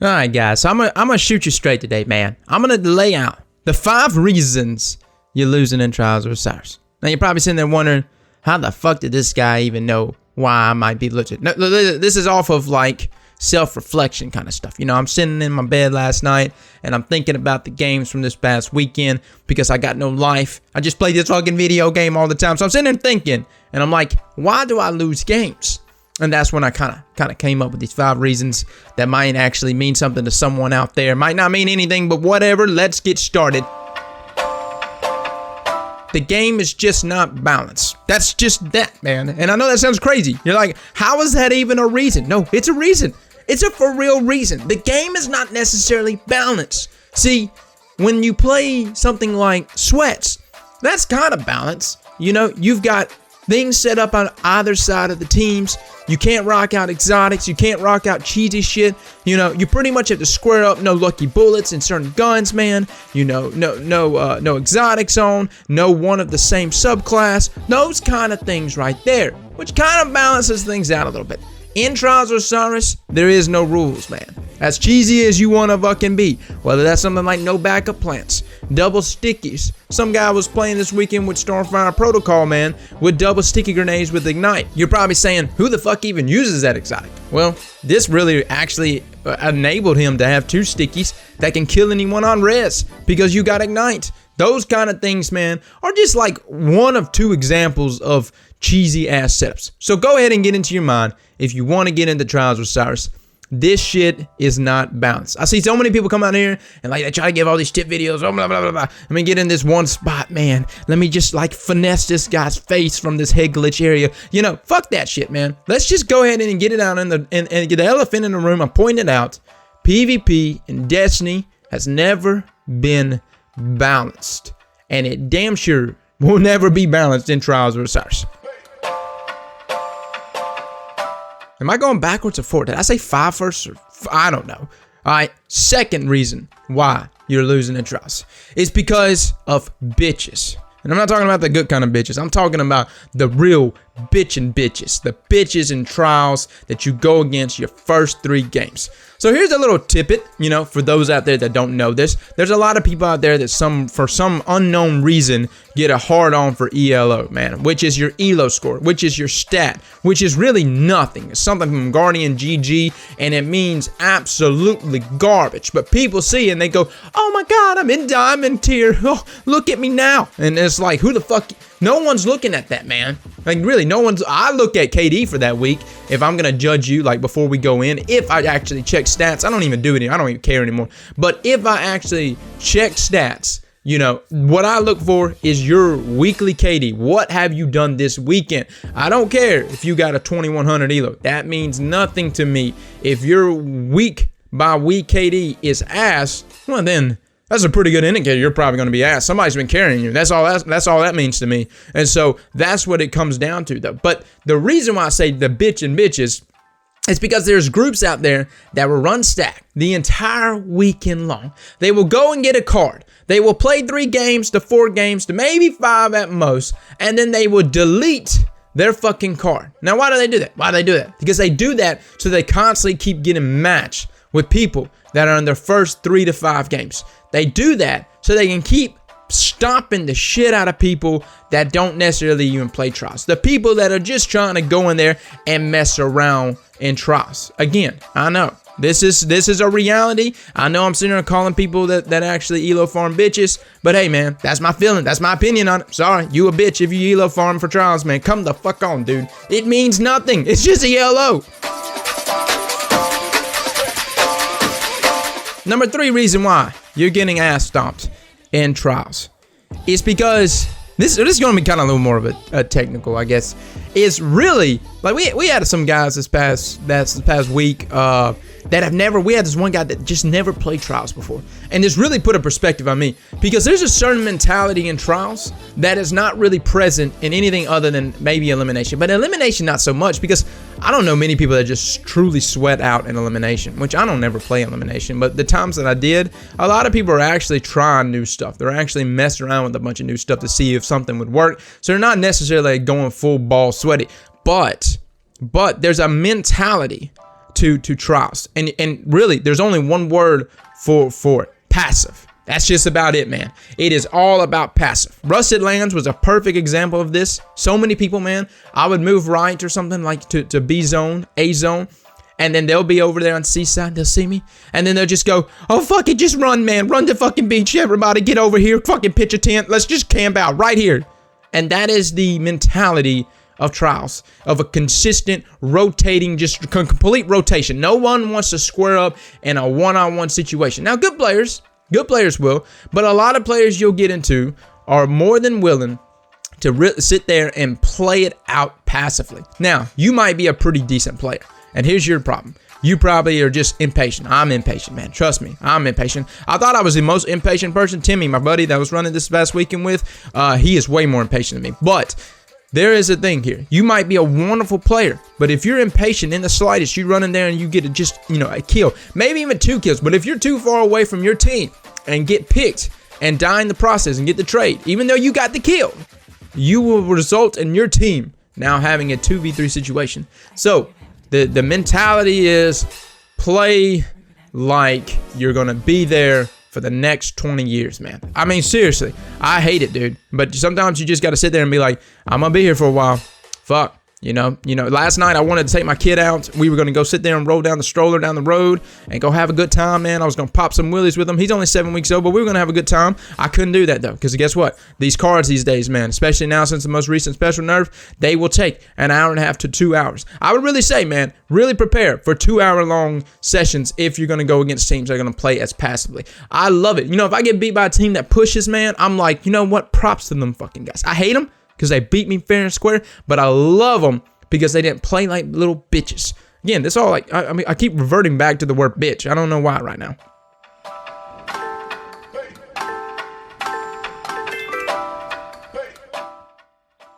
All right, guys. So I'm gonna shoot you straight today, man. I'm gonna lay out the 5 reasons you're losing in Trials of Osiris. Now you're probably sitting there wondering, how the fuck did this guy even know why I might be losing? No, this is off of like self-reflection kind of stuff. You know, I'm sitting in my bed last night and I'm thinking about the games from this past weekend because I got no life. I just play this fucking video game all the time. So I'm sitting there thinking, and I'm like, why do I lose games? And that's when I kind of came up with these 5 reasons that might actually mean something to someone out there. Might not mean anything, but whatever. Let's get started. The game is just not balanced. That's just that, man. And I know that sounds crazy. You're like, how is that even a reason? No, it's a reason. It's a for real reason. The game is not necessarily balanced. See, when you play something like Sweats, that's kind of balanced. You know, you've got things set up on either side of the teams. You can't rock out exotics. You can't rock out cheesy shit. You know, you pretty much have to square up. No lucky bullets in certain guns, man. You know, no exotic zone. No one of the same subclass. Those kind of things right there, which kind of balances things out a little bit. In Trials of Osiris, there is no rules, man. As cheesy as you want to fucking be. Whether that's something like no backup plants, double stickies. Some guy was playing this weekend with Stormfire Protocol, man, with double sticky grenades with Ignite. You're probably saying, who the fuck even uses that exotic? Well, this really actually enabled him to have 2 stickies that can kill anyone on res because you got Ignite. Those kind of things, man, are just like one of 2 examples of cheesy ass setups. So go ahead and get into your mind if you want to get into Trials of Osiris. This shit is not balanced. I see so many people come out here and like they try to give all these tip videos. Oh, blah, blah, blah, blah. Let me get in this one spot, man. Let me just like finesse this guy's face from this head glitch area. You know, fuck that shit, man. Let's just go ahead and get it out and get the elephant in the room. I'm pointing it out. PvP in Destiny has never been balanced. And it damn sure will never be balanced in Trials of Osiris. Am I going backwards or forward? Did I say 5 first? I don't know. All right. Second reason why you're losing in Trials is because of bitches. And I'm not talking about the good kind of bitches. I'm talking about the real bitchin' bitches. The bitches in Trials that you go against your first 3 games. So here's a little tidbit, you know, for those out there that don't know this. There's a lot of people out there that for some unknown reason get a hard on for ELO, man, which is your ELO score, which is your stat, which is really nothing. It's something from Guardian GG, and it means absolutely garbage. But people see and they go, oh my God, I'm in diamond tier. Oh, look at me now. And it's like, who the fuck? No one's looking at that, man. Like, really, no one's. I look at KD for that week if I'm going to judge you, like, before we go in. If I actually check stats, I don't even do it. I don't even care anymore. But if I actually check stats, you know, what I look for is your weekly KD. What have you done this weekend? I don't care if you got a 2100 elo. That means nothing to me. If your week by week KD is ass, well, then that's a pretty good indicator you're probably going to be ass. Somebody's been carrying you. That's all that means to me. And so that's what it comes down to, though. But the reason why I say the bitch and bitches is because there's groups out there that will run stack the entire weekend long. They will go and get a card. They will play 3 games to 4 games to maybe 5 at most, and then they will delete their fucking card. Now, why do they do that? Why do they do that? Because they do that so they constantly keep getting matched with people that are in their first 3 to 5 games. They do that so they can keep stomping the shit out of people that don't necessarily even play Trials. The people that are just trying to go in there and mess around in Trials. Again, I know this is a reality. I know I'm sitting here calling people that actually elo farm bitches, but hey, man, that's my feeling. That's my opinion on it. Sorry, you a bitch if you elo farm for Trials, man. Come the fuck on, dude. It means nothing. It's just a ELO. Number 3 reason why you're getting ass stomped in Trials is because this is going to be kind of a little more of a technical, I guess. It's really like we had some guys this past week that have never. We had this one guy that just never played Trials before, and this really put a perspective on me because there's a certain mentality in Trials that is not really present in anything other than maybe elimination. But elimination, not so much, because I don't know many people that just truly sweat out in elimination, which I don't never play elimination. But the times that I did, a lot of people are actually trying new stuff. They're actually messing around with a bunch of new stuff to see if something would work. So they're not necessarily going full ball sweaty. But there's a mentality to trials. And really, there's only one word for it: passive. That's just about it, man. It is all about passive. Rusted Lands was a perfect example of this. So many people, man, I would move right or something like to B zone, A zone, and then they'll be over there on C side. They'll see me, and then they'll just go, "Oh, fuck it, just run, man. Run to fucking beach. Everybody get over here. Fucking pitch a tent. Let's just camp out right here." And that is the mentality of trials, of a consistent, rotating, just complete rotation. No one wants to square up in a one-on-one situation. Now, good players will, but a lot of players you'll get into are more than willing to sit there and play it out passively. Now, you might be a pretty decent player, and here's your problem. You probably are just impatient. I'm impatient, man. Trust me, I'm impatient. I thought I was the most impatient person. Timmy, my buddy that I was running this past weekend with, he is way more impatient than me. But there is a thing here. You might be a wonderful player, but if you're impatient in the slightest, you run in there and you get a kill, maybe even 2 kills. But if you're too far away from your team and get picked and die in the process and get the trade, even though you got the kill, you will result in your team now having a 2v3 situation. So the mentality is play like you're going to be there for the next 20 years, man. I mean, seriously, I hate it, dude. But sometimes you just got to sit there and be like, I'm going to be here for a while. Fuck. You know, last night I wanted to take my kid out. We were going to go sit there and roll down the stroller down the road and go have a good time, man. I was going to pop some wheelies with him. He's only 7 weeks old, but we were going to have a good time. I couldn't do that, though, because guess what? These cards these days, man, especially now since the most recent special nerf, they will take an hour and a half to 2 hours. I would really say, man, really prepare for 2-hour-long sessions if you're going to go against teams that are going to play as passively. I love it. You know, if I get beat by a team that pushes, man, I'm like, you know what? Props to them fucking guys. I hate them because they beat me fair and square, but I love them because they didn't play like little bitches. Again, this all like, I mean, I keep reverting back to the word bitch. I don't know why right now.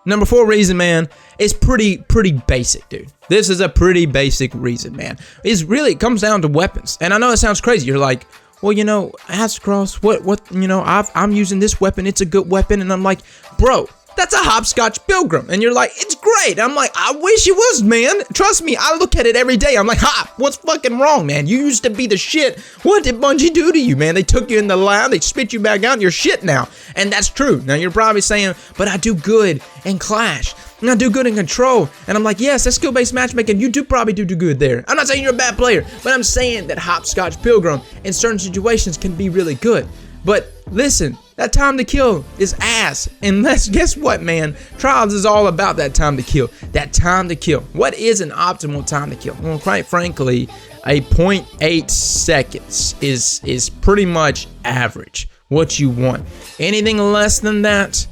Number 4 reason, man, is pretty basic, dude. This is a pretty basic reason, man. It comes down to weapons. And I know it sounds crazy. You're like, well, you know, Aztecross, what, you know, I'm using this weapon. It's a good weapon. And I'm like, bro, that's a hopscotch pilgrim. And you're like, it's great. I'm like, I wish it was, man. Trust me, I look at it every day. I'm like, what's fucking wrong, man? You used to be the shit. What did Bungie do to you, man? They took you in the lab, they spit you back out, and you're shit now. And that's true. Now, you're probably saying, but I do good in Clash. And I do good in Control. And I'm like, yes, that's skill-based matchmaking. You do probably do good there. I'm not saying you're a bad player, but I'm saying that hopscotch pilgrim in certain situations can be really good. But listen, that time to kill is ass. And guess what, man? Trials is all about that time to kill. That time to kill. What is an optimal time to kill? Well, quite frankly, a 0.8 seconds is pretty much average. What you want. Anything less than that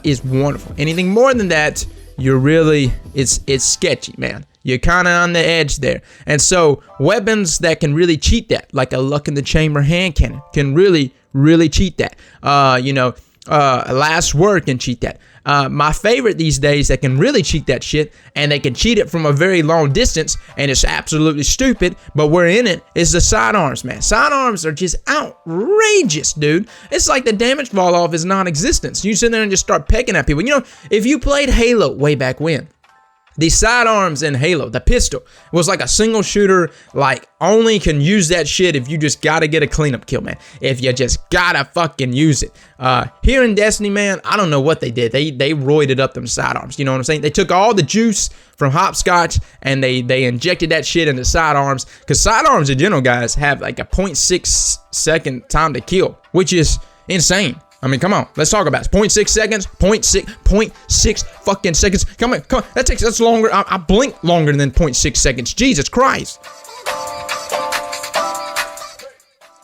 is wonderful. Anything more than that, it's sketchy, man. You're kind of on the edge there. And so weapons that can really cheat that, like a Luck in the Chamber hand cannon, can really cheat that. Last Word can cheat that. My favorite these days that can really cheat that shit, and they can cheat it from a very long distance, and it's absolutely stupid, but we're in it, is the sidearms, man. Sidearms are just outrageous, dude. It's like the damage fall off is non-existent. You sit there and just start pecking at people. You know, if you played Halo way back when, the sidearms in Halo, the pistol, was like a single shooter, like only can use that shit if you just gotta get a cleanup kill, man. If you just gotta fucking use it. Here in Destiny, man, I don't know what they did. They roided up them sidearms, you know what I'm saying? They took all the juice from hopscotch and they injected that shit into sidearms. Because sidearms in general, guys, have like a 0.6 second time to kill, which is insane. I mean, come on, let's talk about it. 0.6 seconds, 0.6 fucking seconds. Come on. That's longer. I blink longer than 0.6 seconds. Jesus Christ.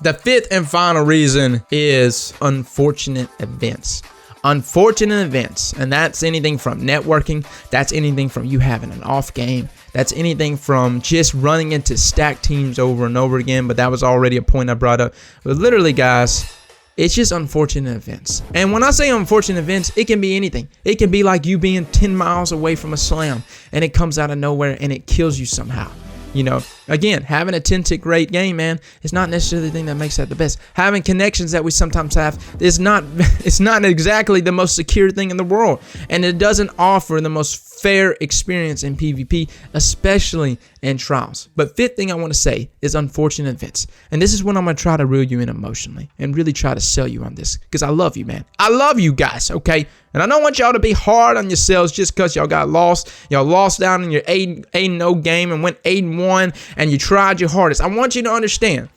The 5th and final reason is unfortunate events. Unfortunate events, and that's anything from networking, that's anything from you having an off game, that's anything from just running into stacked teams over and over again, but that was already a point I brought up. But literally, guys, it's just unfortunate events. And when I say unfortunate events, it can be anything. It can be like you being 10 miles away from a slam and it comes out of nowhere and it kills you somehow. You know, Again, having a 10-tick rate game, man, is not necessarily the thing that makes that the best. Having connections that we sometimes have is not, it's not exactly the most secure thing in the world. And it doesn't offer the most fair experience in PvP, especially in trials. But fifth thing I want to say is unfortunate events. And this is when I'm going to try to reel you in emotionally and really try to sell you on this, because I love you, man. I love you guys, okay? And I don't want y'all to be hard on yourselves just because y'all got lost. Y'all lost down in your 8-0 game and went 8-1 and you tried your hardest. I want you to understand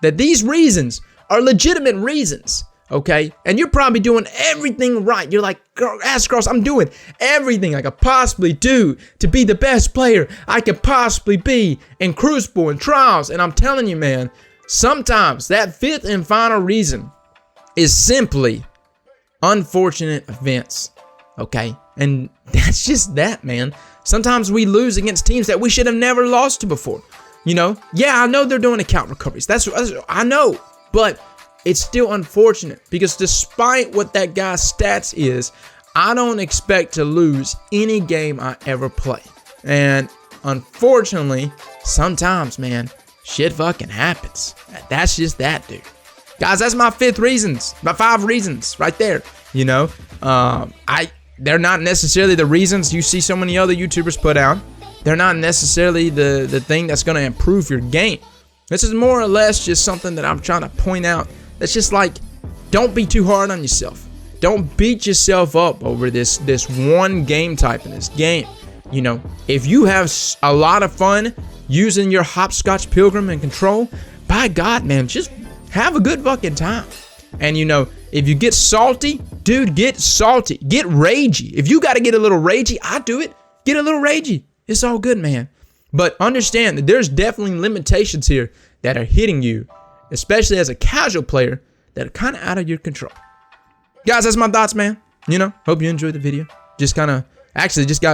that these reasons are legitimate reasons. Okay, and you're probably doing everything right. You're like, Aztecross, I'm doing everything I could possibly do to be the best player I could possibly be in Crucible and Trials. And I'm telling you, man, sometimes that fifth and final reason is simply unfortunate events. Okay, and that's just that, man. Sometimes we lose against teams that we should have never lost to before. You know, yeah, I know they're doing account recoveries. That's I know, but it's still unfortunate because despite what that guy's stats is, I don't expect to lose any game I ever play. And unfortunately, sometimes, man, shit fucking happens. That's just that, dude. Guys, that's my my 5 reasons right there. You know, they're not necessarily the reasons you see so many other YouTubers put out. They're not necessarily the thing that's going to improve your game. This is more or less just something that I'm trying to point out. That's just like, don't be too hard on yourself. Don't beat yourself up over this one game type in this game. You know, if you have a lot of fun using your hopscotch pilgrim and control, by God, man, just have a good fucking time. And you know, if you get salty, dude, get salty. Get ragey. If you got to get a little ragey, I do it. Get a little ragey. It's all good, man. But understand that there's definitely limitations here that are hitting you, especially as a casual player, that are kind of out of your control. Guys, that's my thoughts, man. You know, hope you enjoyed the video. Just got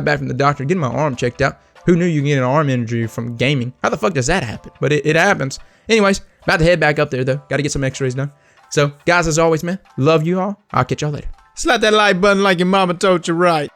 back from the doctor, getting my arm checked out. Who knew you could get an arm injury from gaming? How the fuck does that happen? But it happens. Anyways, about to head back up there, though. Got to get some x-rays done. So, guys, as always, man, love you all. I'll catch y'all later. Slap that like button like your mama told you right.